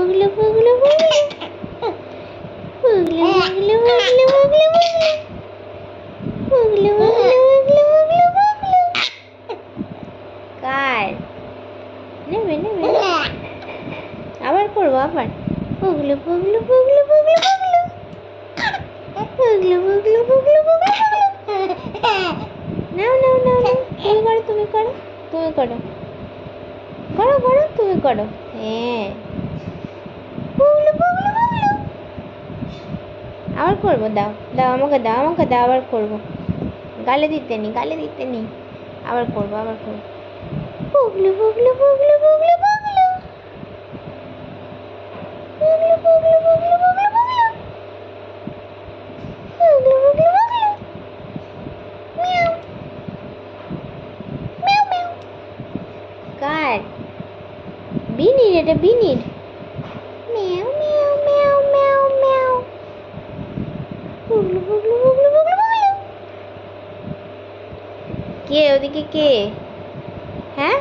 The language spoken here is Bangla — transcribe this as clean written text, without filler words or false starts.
পুগলু পুগলু পুগলু পুগলু পুগলু পুগলু পুগলু পুগলু পুগলু পুগলু পুগলু কার নেবে নেবে আবার করবো আবার পুগলু পুগলু পুগলু পুগলু পুগলু পুগলু পুগলু পুগলু পুগলু নাও নাও নাও তুমি করো তুমি করো করো করো তুমি করো হ্যাঁ পুগলু পুগলু পুগলু আবার করবো দাও দাও আমাকে দাও আবার করবো গালে দিতে নি আবার করবো পুগলু পুগলু পুগলু পুগলু পুগলু পুগলু পুগলু পুগলু পুগলু পুগলু পুগলু পুগলু পুগলু মিয়াও মিয়াও মিয়াও কার বিনির এটা বিনির মিয়াও মিয়াও মিয়াও মিয়াও মিয়াও পুগলু পুগলু পুগলু পুগলু পুগলু কে ওদিকে কে হ্যাঁ